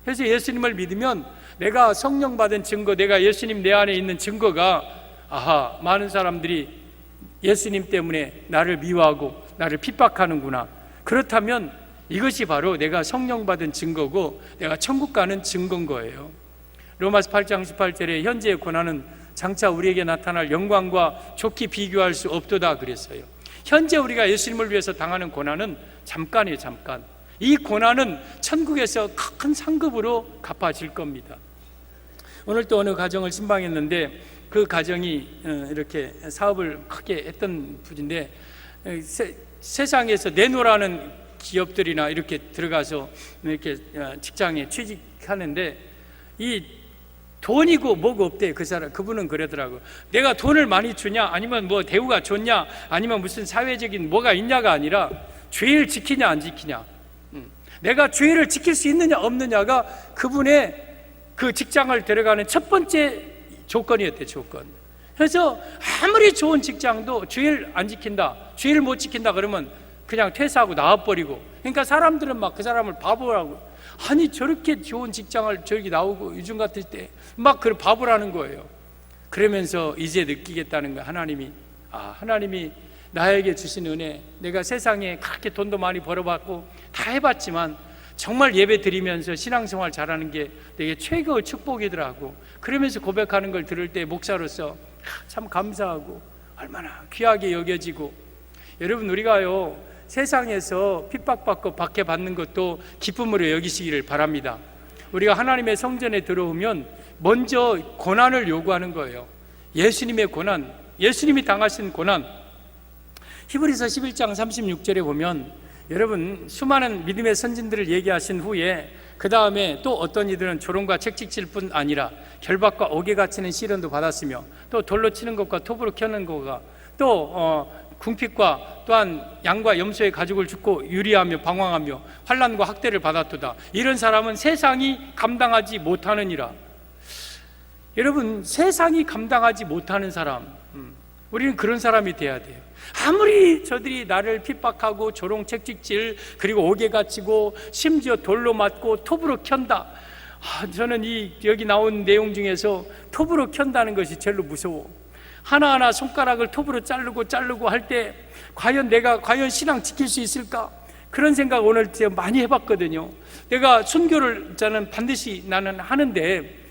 그래서 예수님을 믿으면 내가 성령 받은 증거, 내가 예수님 내 안에 있는 증거가, 아하, 많은 사람들이 예수님 때문에 나를 미워하고 나를 핍박하는구나. 그렇다면 이것이 바로 내가 성령 받은 증거고 내가 천국 가는 증거인 거예요. 로마서 8장 18절에 현재의 고난은 장차 우리에게 나타날 영광과 좋게 비교할 수 없도다 그랬어요. 현재 우리가 예수님을 위해서 당하는 고난은 잠깐이에요, 잠깐. 이 고난은 천국에서 큰 상급으로 갚아질 겁니다. 오늘 또 어느 가정을 신방했는데 그 가정이 이렇게 사업을 크게 했던 분인데 세상에서 내노라는 기업들이나 이렇게 들어가서 이렇게 직장에 취직하는데 이 돈이고 뭐고 없대. 그분은 그러더라고요. 내가 돈을 많이 주냐, 아니면 뭐 대우가 좋냐, 아니면 무슨 사회적인 뭐가 있냐가 아니라 죄를 지키냐 안 지키냐, 내가 죄를 지킬 수 있느냐 없느냐가 그분의 그 직장을 들어가는 첫 번째 조건이었대, 조건. 그래서 아무리 좋은 직장도 죄를 안 지킨다, 죄를 못 지킨다 그러면 그냥 퇴사하고 나와버리고, 그러니까 사람들은 막 그 사람을 바보라고, 아니 저렇게 좋은 직장을 저기 나오고 요즘 같을 때 막 그 바보라는 거예요. 그러면서 이제 느끼겠다는 거예요. 하나님이 나에게 주신 은혜, 내가 세상에 그렇게 돈도 많이 벌어봤고 다 해봤지만 정말 예배 드리면서 신앙생활 잘하는 게 내게 최고의 축복이더라고. 그러면서 고백하는 걸 들을 때 목사로서 참 감사하고 얼마나 귀하게 여겨지고. 여러분, 우리가요 세상에서 핍박받고 박해받는 것도 기쁨으로 여기시기를 바랍니다. 우리가 하나님의 성전에 들어오면 먼저 고난을 요구하는 거예요. 예수님의 고난, 예수님이 당하신 고난. 히브리서 11장 36절에 보면 여러분, 수많은 믿음의 선진들을 얘기하신 후에 그 다음에 또 어떤 이들은 조롱과 책찍질 뿐 아니라 결박과 옥에 갇히는 시련도 받았으며 또 돌로 치는 것과 톱으로 켜는 것과 또 궁핍과 또한 양과 염소의 가죽을 줍고 유리하며 방황하며 환난과 학대를 받았도다. 이런 사람은 세상이 감당하지 못하느니라. 여러분, 세상이 감당하지 못하는 사람, 우리는 그런 사람이 돼야 돼요. 아무리 저들이 나를 핍박하고 조롱 책찍질 그리고 옥에 갇히고 심지어 돌로 맞고 톱으로 켠다. 저는 여기 나온 내용 중에서 톱으로 켠다는 것이 제일 무서워. 하나하나 손가락을 톱으로 자르고 할 때 과연 내가 신앙 지킬 수 있을까? 그런 생각 오늘 제가 많이 해봤거든요. 내가 순교를 저는 반드시 나는 하는데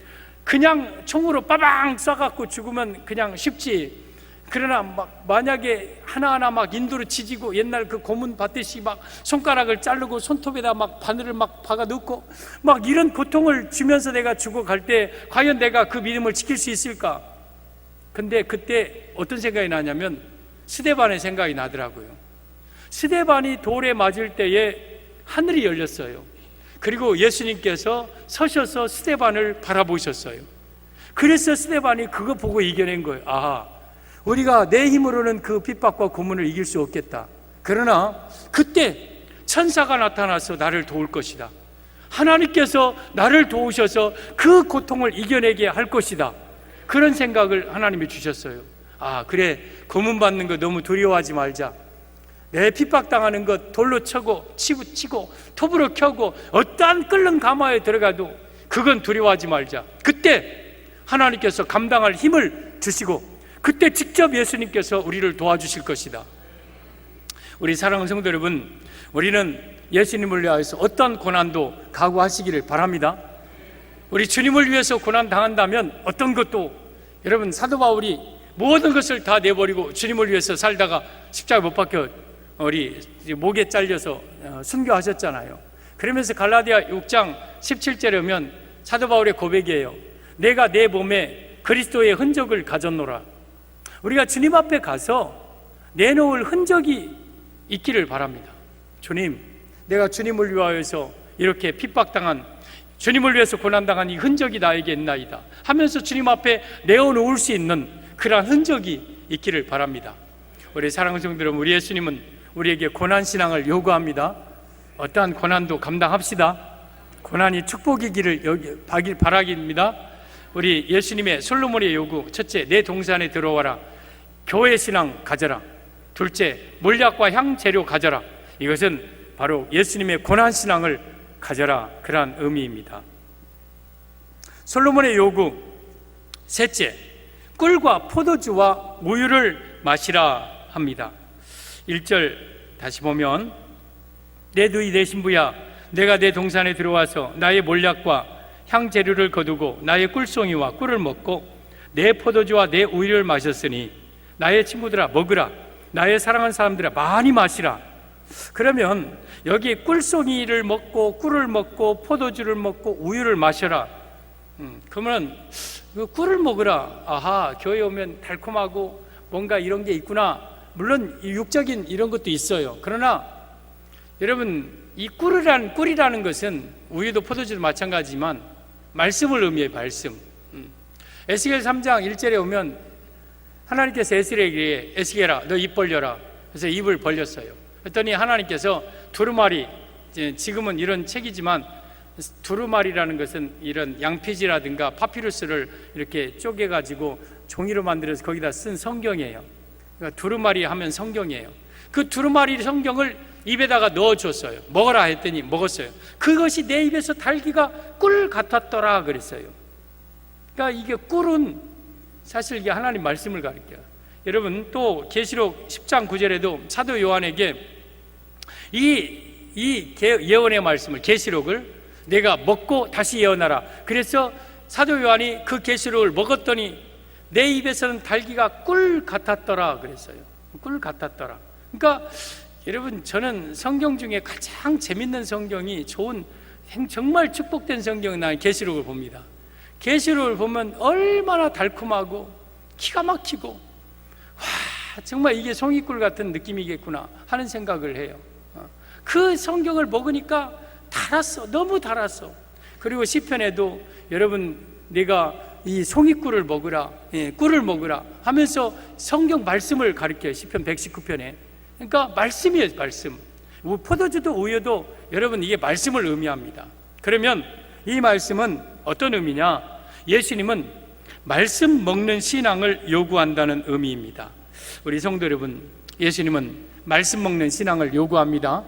그냥 총으로 빠방 쏴갖고 죽으면 그냥 쉽지. 그러나 만약에 하나하나 막 인도로 지지고 옛날 그 고문 받듯이 막 손가락을 자르고 손톱에다 막 바늘을 막 박아 넣고 막 이런 고통을 주면서 내가 죽어갈 때 과연 내가 그 믿음을 지킬 수 있을까? 근데 그때 어떤 생각이 나냐면 스데반의 생각이 나더라고요. 스데반이 돌에 맞을 때에 하늘이 열렸어요. 그리고 예수님께서 서셔서 스데반을 바라보셨어요. 그래서 스데반이 그거 보고 이겨낸 거예요. 우리가 내 힘으로는 그 핍박과 고문을 이길 수 없겠다. 그러나 그때 천사가 나타나서 나를 도울 것이다. 하나님께서 나를 도우셔서 그 고통을 이겨내게 할 것이다. 그런 생각을 하나님이 주셨어요. 그래, 고문받는 거 너무 두려워하지 말자. 내 핍박당하는 것 돌로 치고 톱으로 켜고 어떠한 끓는 가마에 들어가도 그건 두려워하지 말자. 그때 하나님께서 감당할 힘을 주시고 그때 직접 예수님께서 우리를 도와주실 것이다. 우리 사랑하는 성도 여러분, 우리는 예수님을 위하여서 어떤 고난도 각오하시기를 바랍니다. 우리 주님을 위해서 고난 당한다면 어떤 것도, 여러분, 사도 바울이 모든 것을 다 내버리고 주님을 위해서 살다가 십자가에 못 박혀 우리 목에 잘려서 순교하셨잖아요. 그러면서 갈라디아 6장 17절에 오면 사도 바울의 고백이에요. 내가 내 몸에 그리스도의 흔적을 가졌노라. 우리가 주님 앞에 가서 내놓을 흔적이 있기를 바랍니다. 주님, 내가 주님을 위하여서 이렇게 핍박당한 주님을 위해서 고난당한 이 흔적이 나에게 있나이다 하면서 주님 앞에 내어놓을 수 있는 그러한 흔적이 있기를 바랍니다. 우리 사랑하는 성도 여러분, 우리 예수님은 우리에게 고난신앙을 요구합니다. 어떠한 고난도 감당합시다. 고난이 축복이기를 바라기입니다. 우리 예수님의 솔로몬의 요구, 첫째, 내 동산에 들어와라. 교회 신앙 가져라. 둘째, 몰약과 향재료 가져라. 이것은 바로 예수님의 고난 신앙을 가져라, 그러한 의미입니다. 솔로몬의 요구, 셋째, 꿀과 포도주와 우유를 마시라 합니다. 1절 다시 보면, 내 누이 내 신부야, 내가 내 동산에 들어와서 나의 몰약과 향재료를 거두고 나의 꿀송이와 꿀을 먹고 내 포도주와 내 우유를 마셨으니 나의 친구들아 먹으라. 나의 사랑하는 사람들아 많이 마시라. 그러면 여기 꿀송이를 먹고 꿀을 먹고 포도주를 먹고 우유를 마셔라. 그러면 꿀을 먹으라. 아하, 교회 오면 달콤하고 뭔가 이런 게 있구나. 물론 육적인 이런 것도 있어요. 그러나 여러분, 이 꿀이라는 것은 우유도 포도주도 마찬가지지만 말씀을 의미해요. 말씀. 에스겔 3장 1절에 오면 하나님께서 에스겔에게, 에스겔아 너 입 벌려라. 그래서 입을 벌렸어요. 그랬더니 하나님께서 두루마리, 지금은 이런 책이지만 두루마리라는 것은 이런 양피지라든가 파피루스를 이렇게 쪼개가지고 종이로 만들어서 거기다 쓴 성경이에요. 그러니까 두루마리 하면 성경이에요. 그 두루마리 성경을 입에다가 넣어줬어요. 먹어라 했더니 먹었어요. 그것이 내 입에서 달기가 꿀 같았더라 그랬어요. 그러니까 이게 꿀은 사실 이게 하나님 말씀을 가리켜요. 여러분, 또 계시록 10장 9절에도 사도 요한에게 이 예언의 말씀을, 계시록을 내가 먹고 다시 예언하라. 그래서 사도 요한이 그 계시록을 먹었더니 내 입에서는 달기가 꿀 같았더라 그랬어요. 꿀 같았더라. 그러니까 여러분, 저는 성경 중에 가장 재밌는 성경이, 좋은, 정말 축복된 성경은 나는 계시록을 봅니다. 계시록을 보면 얼마나 달콤하고 기가 막히고, 와, 정말 이게 송이꿀 같은 느낌이겠구나 하는 생각을 해요. 그 성경을 먹으니까 달았어. 너무 달았어. 그리고 시편에도 여러분, 내가 이 송이꿀을 먹으라, 꿀을 먹으라 하면서 성경 말씀을 가르쳐요. 시편 119편에. 그러니까 말씀이에요. 말씀. 포도주도 우유도 여러분, 이게 말씀을 의미합니다. 그러면 이 말씀은 어떤 의미냐? 예수님은 말씀 먹는 신앙을 요구한다는 의미입니다. 우리 성도 여러분, 예수님은 말씀 먹는 신앙을 요구합니다.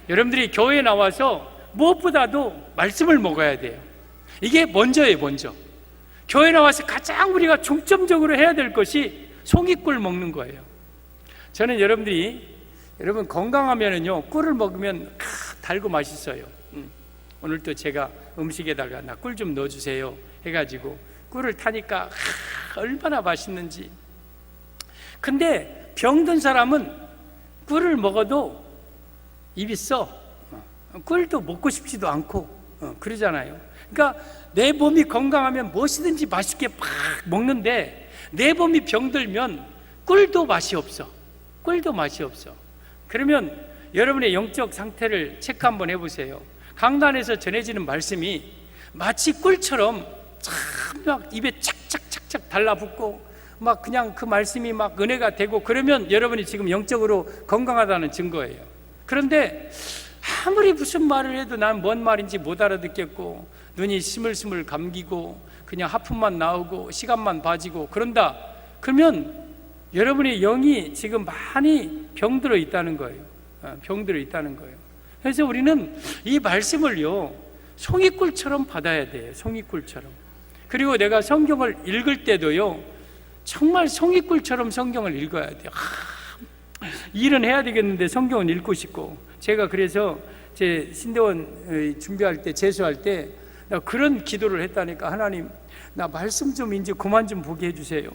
여러분들이 교회에 나와서 무엇보다도 말씀을 먹어야 돼요. 이게 먼저예요. 먼저 교회 나와서 가장 우리가 중점적으로 해야 될 것이 송이꿀 먹는 거예요. 저는 여러분 건강하면은요, 꿀을 먹으면 달고 맛있어요. 오늘 또 제가 음식에다가 나 꿀 좀 넣어주세요 해가지고 꿀을 타니까 얼마나 맛있는지. 근데 병든 사람은 꿀을 먹어도 입이 써. 꿀도 먹고 싶지도 않고 그러잖아요. 그러니까 내 몸이 건강하면 무엇이든지 맛있게 팍 먹는데, 내 몸이 병들면 꿀도 맛이 없어. 꿀도 맛이 없어. 그러면 여러분의 영적 상태를 체크 한번 해보세요. 강단에서 전해지는 말씀이 마치 꿀처럼 참 막 입에 착착착착 달라붙고 막 그냥 그 말씀이 막 은혜가 되고, 그러면 여러분이 지금 영적으로 건강하다는 증거예요. 그런데 아무리 무슨 말을 해도 난 뭔 말인지 못 알아듣겠고, 눈이 스물스물 감기고 그냥 하품만 나오고 시간만 봐지고 그런다. 그러면 여러분의 영이 지금 많이 병들어 있다는 거예요. 병들어 있다는 거예요. 그래서 우리는 이 말씀을요, 송이꿀처럼 받아야 돼요. 송이꿀처럼. 그리고 내가 성경을 읽을 때도요, 정말 송이꿀처럼 성경을 읽어야 돼요. 일은 해야 되겠는데 성경은 읽고 싶고. 제가 그래서 제 신대원 준비할 때, 재수할 때 나 그런 기도를 했다니까. 하나님, 나 말씀 좀 이제 그만 좀 보게 해주세요.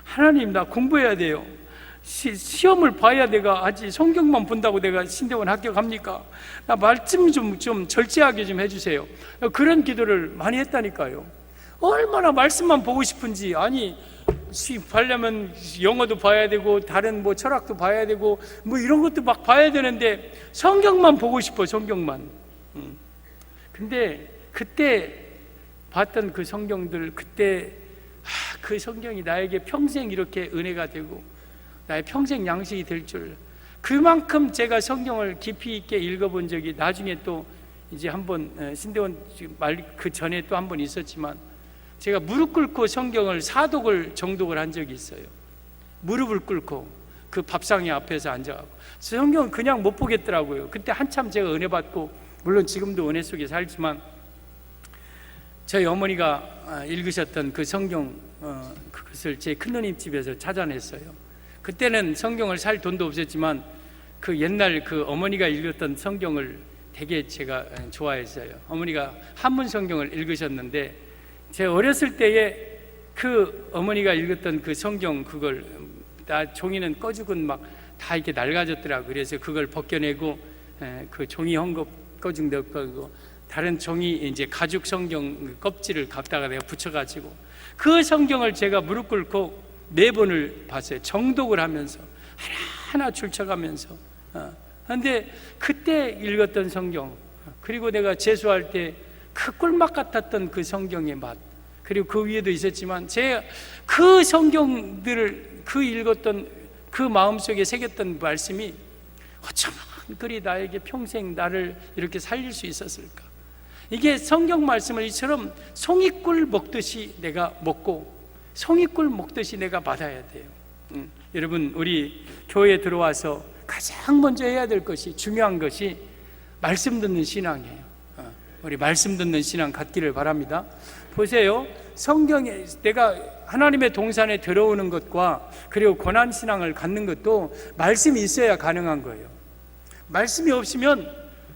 하나님, 나 공부해야 돼요. 시험을 봐야 내가 하지, 성경만 본다고 내가 신대원 합격합니까? 나 말씀 좀 절제하게 좀 해주세요. 그런 기도를 많이 했다니까요. 얼마나 말씀만 보고 싶은지. 아니, 수입하려면 영어도 봐야 되고 다른 뭐 철학도 봐야 되고 뭐 이런 것도 막 봐야 되는데 성경만 보고 싶어. 성경만. 근데 그때 봤던 그 성경들, 그때 그 성경이 나에게 평생 이렇게 은혜가 되고 나의 평생 양식이 될 줄, 그만큼 제가 성경을 깊이 있게 읽어본 적이 나중에 또 이제 한번 신대원 말 그 전에 또 한 번 있었지만, 제가 무릎 꿇고 성경을 사독을 정독을 한 적이 있어요. 무릎을 꿇고 그 밥상의 앞에서 앉아가고 성경은 그냥 못 보겠더라고요. 그때 한참 제가 은혜 받고, 물론 지금도 은혜 속에 살지만, 저희 어머니가 읽으셨던 그 성경, 그것을 제 큰누님 집에서 찾아냈어요. 그때는 성경을 살 돈도 없었지만 그 옛날 그 어머니가 읽었던 성경을 되게 제가 좋아했어요. 어머니가 한문 성경을 읽으셨는데, 제 어렸을 때에 그 어머니가 읽었던 그 성경, 그걸 다 종이는 꺼죽은 막 다 이렇게 낡아졌더라고요. 그래서 그걸 벗겨내고 그 종이 헝겊 꺼죽 넣고 다른 종이 이제 가죽 성경 껍질을 갖다가 내가 붙여가지고 그 성경을 제가 무릎 꿇고 4번을 봤어요. 정독을 하면서 하나하나 줄쳐가면서. 그런데 그때 읽었던 성경, 그리고 내가 재수할 때 그 꿀맛 같았던 그 성경의 맛, 그리고 그 위에도 있었지만 제 그 성경들을 그 읽었던 그 마음속에 새겼던 말씀이 어쩌면 그리 나에게 평생 나를 이렇게 살릴 수 있었을까. 이게 성경 말씀을 이처럼 송이꿀 먹듯이 내가 먹고 송이꿀 먹듯이 내가 받아야 돼요. 여러분, 우리 교회에 들어와서 가장 먼저 해야 될 것이, 중요한 것이 말씀 듣는 신앙이에요. 우리 말씀 듣는 신앙 갖기를 바랍니다. 보세요, 성경에 내가 하나님의 동산에 들어오는 것과 그리고 고난신앙을 갖는 것도 말씀이 있어야 가능한 거예요. 말씀이 없으면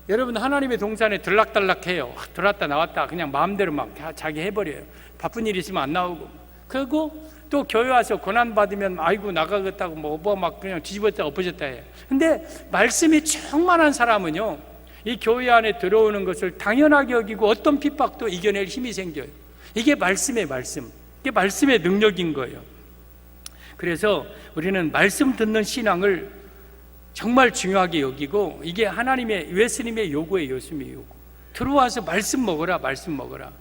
여러분 하나님의 동산에 들락달락해요. 들어왔다 나왔다 그냥 마음대로 막 자기 해버려요. 바쁜 일 있으면 안 나오고. 그리고 또 교회 와서 고난받으면 아이고 나가겠다고 뭐 막 그냥 뒤집었다 엎어졌다 해요. 근데 말씀이 충만한 사람은요, 이 교회 안에 들어오는 것을 당연하게 여기고 어떤 핍박도 이겨낼 힘이 생겨요. 이게 말씀의 말씀, 이게 말씀의 능력인 거예요. 그래서 우리는 말씀 듣는 신앙을 정말 중요하게 여기고, 이게 하나님의, 예수님의 요구예요. 예수님의 요구. 들어와서 말씀 먹어라, 말씀 먹어라.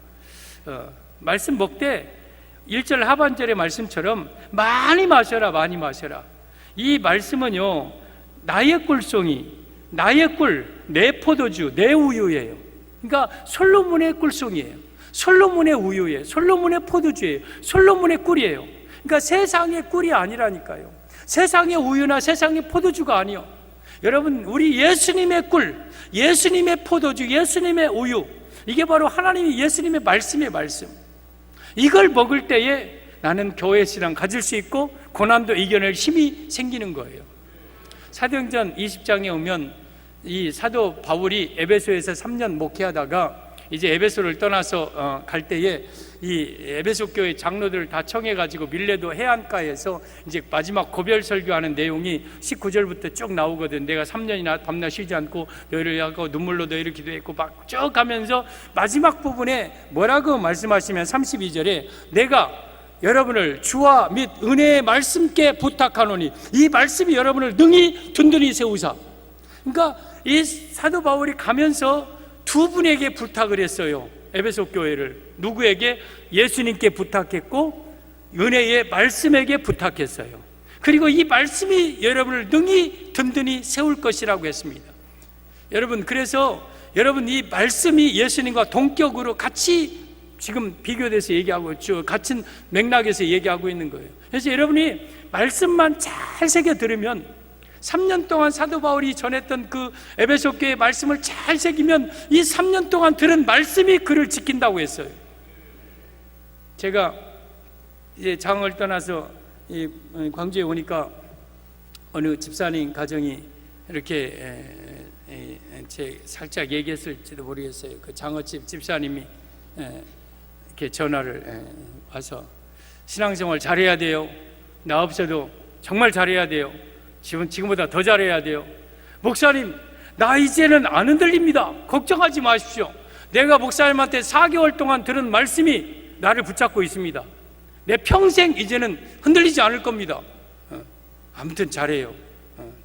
말씀 먹되 1절 하반절의 말씀처럼 많이 마셔라, 많이 마셔라. 이 말씀은요, 나의 꿀송이, 나의 꿀, 내 포도주, 내 우유예요. 그러니까 솔로몬의 꿀송이에요. 솔로몬의 우유예요. 솔로몬의 포도주예요. 솔로몬의 꿀이에요. 그러니까 세상의 꿀이 아니라니까요. 세상의 우유나 세상의 포도주가 아니요. 여러분, 우리 예수님의 꿀, 예수님의 포도주, 예수님의 우유, 이게 바로 하나님이 예수님의 말씀의 말씀. 이걸 먹을 때에 나는 교회 신앙 가질 수 있고 고난도 이겨낼 힘이 생기는 거예요. 사도행전 20장에 오면 이 사도 바울이 에베소에서 3년 목회하다가 이제 에베소를 떠나서 갈 때에 이 에베소 교회 장로들을 다 청해가지고 밀레도 해안가에서 이제 마지막 고별 설교하는 내용이 19절부터 쭉 나오거든. 내가 3년이나 밤낮 쉬지 않고 너희를 하고 눈물로 너희를 기도했고 막 쭉 가면서 마지막 부분에 뭐라고 말씀하시면 32절에 내가 여러분을 주와 및 은혜의 말씀께 부탁하노니 이 말씀이 여러분을 능히 든든히 세우사. 그러니까 이 사도 바울이 가면서 두 분에게 부탁을 했어요. 에베소 교회를. 누구에게? 예수님께 부탁했고 은혜의 말씀에게 부탁했어요. 그리고 이 말씀이 여러분을 능히 든든히 세울 것이라고 했습니다. 여러분, 그래서 여러분 이 말씀이 예수님과 동격으로 같이 지금 비교돼서 얘기하고 있죠. 같은 맥락에서 얘기하고 있는 거예요. 그래서 여러분이 말씀만 잘 새겨 들으면 3년 동안 사도 바울이 전했던 그 에베소 교회의 말씀을 잘 새기면 이 3년 동안 들은 말씀이 그를 지킨다고 했어요. 제가 이제 장을 떠나서 이 광주에 오니까 어느 집사님 가정이 이렇게 제 살짝 얘기했을지도 모르겠어요. 그 장어집 집사님이 이렇게 전화를 와서 신앙생활 잘해야 돼요. 나 없어도 정말 잘해야 돼요. 지금보다 더 잘해야 돼요. 목사님, 나 이제는 안 흔들립니다. 걱정하지 마십시오. 내가 목사님한테 4개월 동안 들은 말씀이 나를 붙잡고 있습니다. 내 평생 이제는 흔들리지 않을 겁니다. 아무튼 잘해요.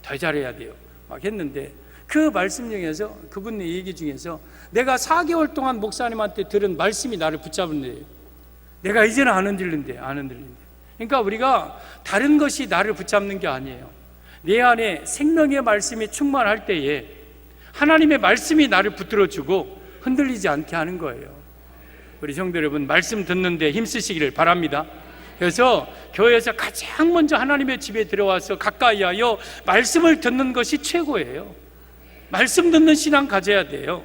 더 잘해야 돼요. 막 했는데 그 말씀 중에서, 그분 얘기 중에서 내가 4개월 동안 목사님한테 들은 말씀이 나를 붙잡은데요. 내가 이제는 안 흔들린대. 그러니까 우리가 다른 것이 나를 붙잡는 게 아니에요. 내 안에 생명의 말씀이 충만할 때에 하나님의 말씀이 나를 붙들어주고 흔들리지 않게 하는 거예요. 우리 성도 여러분, 말씀 듣는데 힘쓰시기를 바랍니다. 그래서 교회에서 가장 먼저 하나님의 집에 들어와서 가까이 하여 말씀을 듣는 것이 최고예요. 말씀 듣는 신앙 가져야 돼요.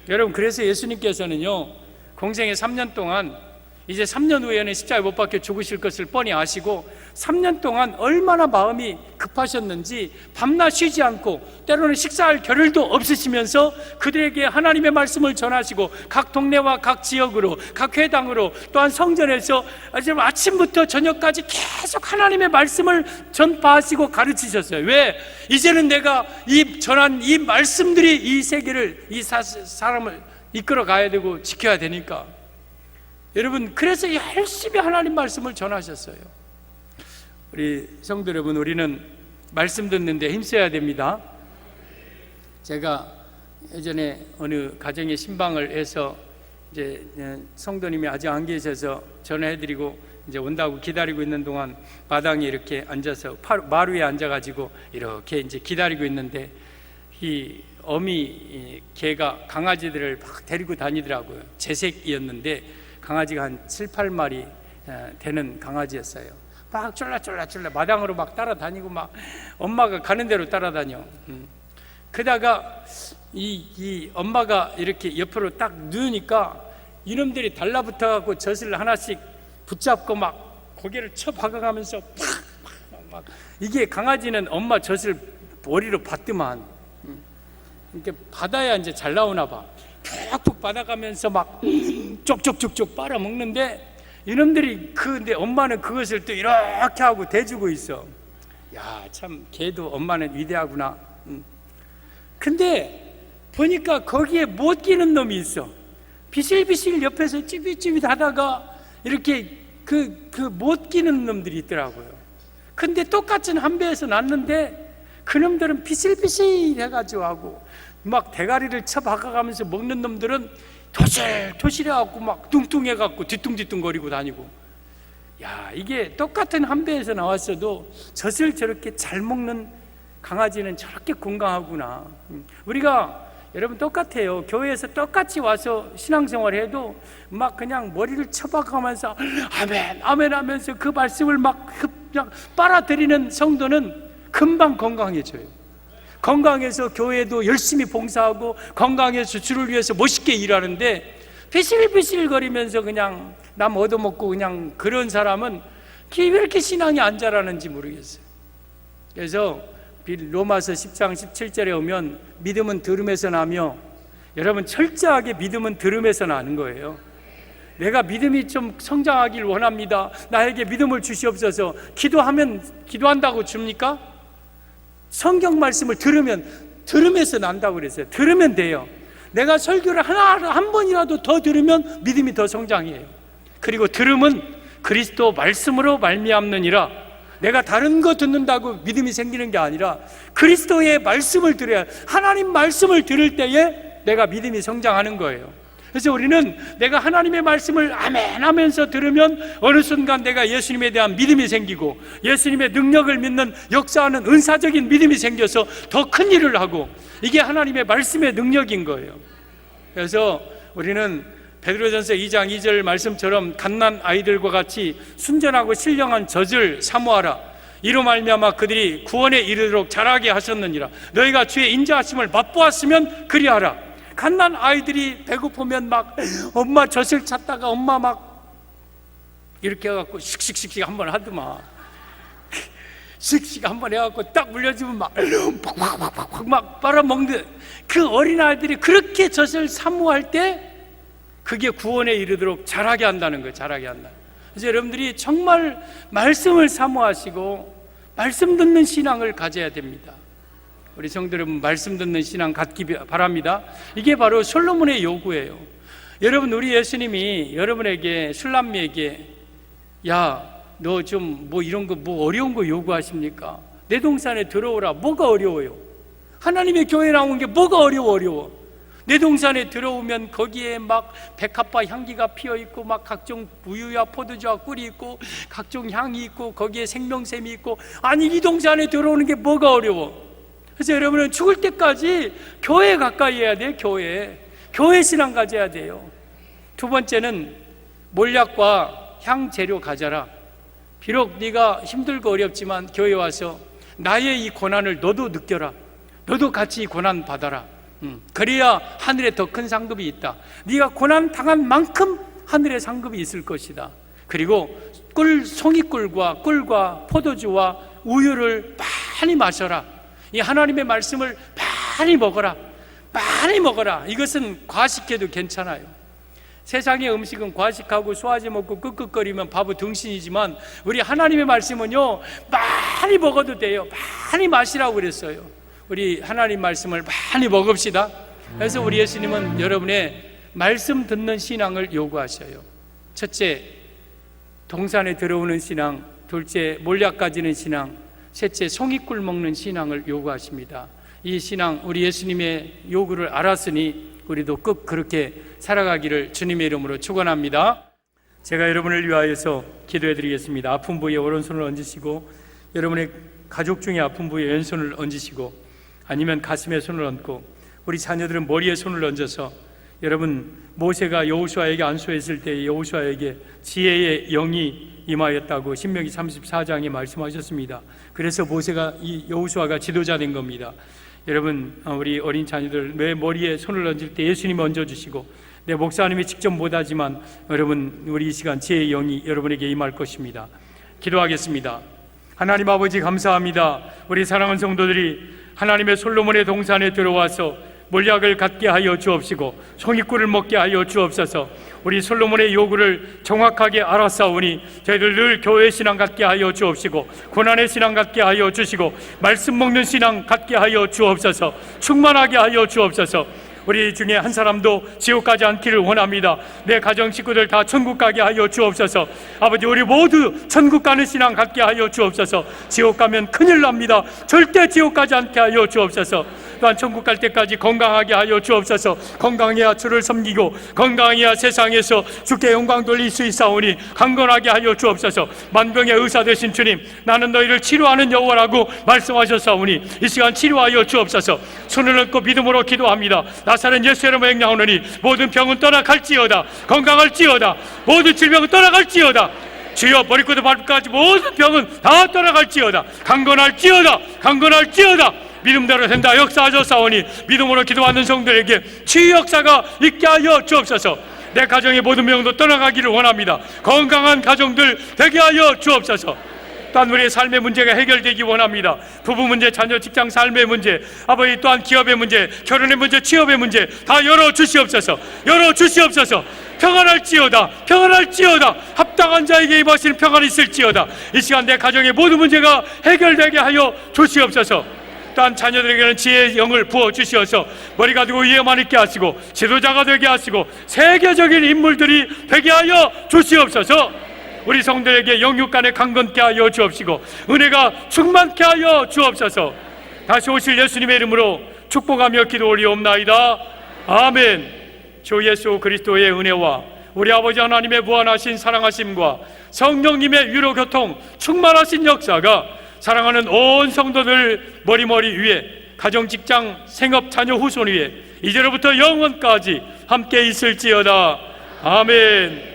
여러분, 그래서 예수님께서는요, 공생애 3년 동안, 이제 3년 후에는 십자가에 못 박혀 죽으실 것을 뻔히 아시고 3년 동안 얼마나 마음이 급하셨는지 밤낮 쉬지 않고 때로는 식사할 겨를도 없으시면서 그들에게 하나님의 말씀을 전하시고 각 동네와 각 지역으로, 각 회당으로, 또한 성전에서 아침부터 저녁까지 계속 하나님의 말씀을 전파하시고 가르치셨어요. 왜? 이제는 내가 전한 이 말씀들이 이 세계를, 이 사람을 이끌어 가야 되고 지켜야 되니까. 여러분, 그래서 열심히 하나님 말씀을 전하셨어요. 우리 성도 여러분, 우리는 말씀 듣는데 힘써야 됩니다. 제가 예전에 어느 가정에 신방을 해서 이제 성도님이 아직 안 계셔서 전화해드리고 이제 온다고 기다리고 있는 동안 마당에 이렇게 앉아서 마루에 앉아가지고 이렇게 이제 기다리고 있는데 이 어미 개가 강아지들을 막 데리고 다니더라고요. 재색이었는데 강아지가 한 7, 8마리 되는 강아지였어요. 막 쫄라쫄라 마당으로 막 따라다니고 막 엄마가 가는 대로 따라다녀. 그러다가 이 엄마가 이렇게 옆으로 딱 누우니까 이놈들이 달라붙어갖고 젖을 하나씩 붙잡고 막 고개를 쳐 박아가면서 막 이게 강아지는 엄마 젖을 머리로 받더만. 이렇게 받아야 이제 잘 나오나 봐. 푹푹 받아가면서 막 쪽쪽쪽쪽 빨아먹는데 이놈들이 근데 엄마는 그것을 또 이렇게 하고 대주고 있어. 야, 참 걔도 엄마는 위대하구나. 근데 보니까 거기에 못 끼는 놈이 있어. 비실비실 옆에서 찌빗찌빗 하다가 이렇게 못 끼는 놈들이 있더라고요. 근데 똑같은 한 배에서 났는데 그놈들은 비실비실 해가지고 하고 막 대가리를 쳐 박아가면서 먹는 놈들은 토실해갖고 막 뚱뚱해갖고 뒤뚱뒤뚱거리고 다니고. 야, 이게 똑같은 한 배에서 나왔어도 젖을 저렇게 잘 먹는 강아지는 저렇게 건강하구나. 우리가 여러분 똑같아요. 교회에서 똑같이 와서 신앙생활 해도 막 그냥 머리를 쳐박아가면서 아멘 아멘 하면서 그 말씀을 막 그냥 빨아들이는 성도는 금방 건강해져요. 건강해서 교회도 열심히 봉사하고 건강해서 주를 위해서 멋있게 일하는데 비실비실거리면서 그냥 남 얻어먹고 그냥 그런 사람은 왜 이렇게 신앙이 안 자라는지 모르겠어요. 그래서 로마서 10장 17절에 오면 믿음은 들음에서 나며, 여러분 철저하게 믿음은 들음에서 나는 거예요. 내가 믿음이 좀 성장하길 원합니다. 나에게 믿음을 주시옵소서. 기도한다고 줍니까? 성경 말씀을 들으면서 난다고 그랬어요. 들으면 돼요. 내가 설교를 한 번이라도 더 들으면 믿음이 더 성장해요. 그리고 들음은 그리스도 말씀으로 말미암느니라. 내가 다른 거 듣는다고 믿음이 생기는 게 아니라 그리스도의 말씀을 들어야, 하나님 말씀을 들을 때에 내가 믿음이 성장하는 거예요. 그래서 우리는 내가 하나님의 말씀을 아멘 하면서 들으면 어느 순간 내가 예수님에 대한 믿음이 생기고 예수님의 능력을 믿는 역사하는 은사적인 믿음이 생겨서 더 큰 일을 하고, 이게 하나님의 말씀의 능력인 거예요. 그래서 우리는 베드로전서 2장 2절 말씀처럼 갓난 아이들과 같이 순전하고 신령한 젖을 사모하라. 이로 말미암아 그들이 구원에 이르도록 자라게 하셨느니라. 너희가 주의 인자하심을 맛보았으면 그리하라. 갓난 아이들이 배고프면 막 엄마 젖을 찾다가 엄마 막 이렇게 해갖고 씩씩씩 한번 하더만. 씩씩 한번 해갖고 딱 물려주면 막 빨아먹는 그 어린아이들이 그렇게 젖을 사모할 때 그게 구원에 이르도록 자라게 한다는 거예요. 자라게 한다. 그래서 여러분들이 정말 말씀을 사모하시고 말씀 듣는 신앙을 가져야 됩니다. 우리 성도 여러분, 말씀 듣는 신앙 갖기 바랍니다. 이게 바로 솔로몬의 요구예요. 여러분, 우리 예수님이 여러분에게, 술람미에게 야, 너 좀 뭐 이런 거 뭐 어려운 거 요구하십니까? 내 동산에 들어오라. 뭐가 어려워요? 하나님의 교회 나온 게 뭐가 어려워. 내 동산에 들어오면 거기에 막 백합화 향기가 피어있고 막 각종 우유와 포도주와 꿀이 있고 각종 향이 있고 거기에 생명샘이 있고, 아니 이 동산에 들어오는 게 뭐가 어려워. 그래서 여러분은 죽을 때까지 교회에 가까이 해야 돼요. 교회 신앙 가져야 돼요. 두 번째는 몰약과 향재료 가져라. 비록 네가 힘들고 어렵지만 교회 와서 나의 이 고난을 너도 느껴라. 너도 같이 이 고난 받아라. 그래야 하늘에 더 큰 상급이 있다. 네가 고난 당한 만큼 하늘에 상급이 있을 것이다. 그리고 송이꿀과 꿀과 포도주와 우유를 많이 마셔라. 이 하나님의 말씀을 많이 먹어라. 이것은 과식해도 괜찮아요. 세상의 음식은 과식하고 소화제 먹고 끄끄거리면 바보 등신이지만 우리 하나님의 말씀은요, 많이 먹어도 돼요. 많이 마시라고 그랬어요. 우리 하나님 말씀을 많이 먹읍시다. 그래서 우리 예수님은 여러분의 말씀 듣는 신앙을 요구하셔요. 첫째, 동산에 들어오는 신앙. 둘째, 몰약 가지는 신앙. 셋째, 송이꿀 먹는 신앙을 요구하십니다. 이 신앙, 우리 예수님의 요구를 알았으니 우리도 꼭 그렇게 살아가기를 주님의 이름으로 축원합니다. 제가 여러분을 위하여서 기도해 드리겠습니다. 아픈 부위에 오른손을 얹으시고, 여러분의 가족 중에 아픈 부위에 왼손을 얹으시고, 아니면 가슴에 손을 얹고, 우리 자녀들은 머리에 손을 얹어서, 여러분 모세가 여호수아에게 안수했을 때 여호수아에게 지혜의 영이 임하였다고 신명기 34장에 말씀하셨습니다. 그래서 모세가 이 여호수아가 지도자 된 겁니다. 여러분, 우리 어린 자녀들 내 머리에 손을 얹을 때 예수님 얹어주시고, 내 목사님이 직접 못하지만 여러분, 우리 이 시간 지혜의 영이 여러분에게 임할 것입니다. 기도하겠습니다. 하나님 아버지, 감사합니다. 우리 사랑하는 성도들이 하나님의 솔로몬의 동산에 들어와서 몰약을 갖게 하여 주옵시고 송이꿀을 먹게 하여 주옵소서. 우리 솔로몬의 요구를 정확하게 알았사오니 저희들 늘 교회 신앙 갖게 하여 주옵시고 고난의 신앙 갖게 하여 주시고 말씀 먹는 신앙 갖게 하여 주옵소서. 충만하게 하여 주옵소서. 우리 중에 한 사람도 지옥 가지 않기를 원합니다. 내 가정 식구들 다 천국 가게 하여 주옵소서. 아버지, 우리 모두 천국 가는 신앙 갖게 하여 주옵소서. 지옥 가면 큰일 납니다. 절대 지옥 가지 않게 하여 주옵소서. 또한 천국 갈 때까지 건강하게 하여 주옵소서. 건강해야 주를 섬기고 건강해야 세상에서 주께 영광 돌릴 수 있사오니 강건하게 하여 주옵소서. 만병의 의사 되신 주님, 나는 너희를 치료하는 여호와라고 말씀하셨사오니 이 시간 치료하여 주옵소서. 손을 얹고 믿음으로 기도합니다. 나사렛 예수 이름으로 명령하노니 모든 병은 떠나갈지어다. 건강할지어다. 모든 질병은 떠나갈지어다. 주여, 머리부터 발끝까지 모든 병은 다 떠나갈지어다. 강건할지어다. 믿음대로 된다. 역사하셨사오니 믿음으로 기도하는 성도에게 치유 역사가 있게 하여 주옵소서. 내 가정의 모든 병도 떠나가기를 원합니다. 건강한 가정들 되게 하여 주옵소서. 또한 우리의 삶의 문제가 해결되기 원합니다. 부부 문제, 자녀, 직장, 삶의 문제, 아버지 또한 기업의 문제, 결혼의 문제, 취업의 문제 다 열어주시옵소서. 평안할지어다. 합당한 자에게 임하시는 평안이 있을지어다. 이 시간 내 가정의 모든 문제가 해결되게 하여 주시옵소서. 또한 자녀들에게는 지혜의 영을 부어주시어서 머리가 되고 위에만 있게 하시고 지도자가 되게 하시고 세계적인 인물들이 되게 하여 주시옵소서. 우리 성도에게 영육간에 강건케 하여 주옵시고 은혜가 충만케 하여 주옵소서. 다시 오실 예수님의 이름으로 축복하며 기도 올리옵나이다. 아멘. 주 예수 그리스도의 은혜와 우리 아버지 하나님의 무한하신 사랑하심과 성령님의 위로 교통 충만하신 역사가 사랑하는 온 성도들 머리머리 위에, 가정, 직장, 생업, 자녀, 후손 위에 이제로부터 영원까지 함께 있을지어다. 아멘.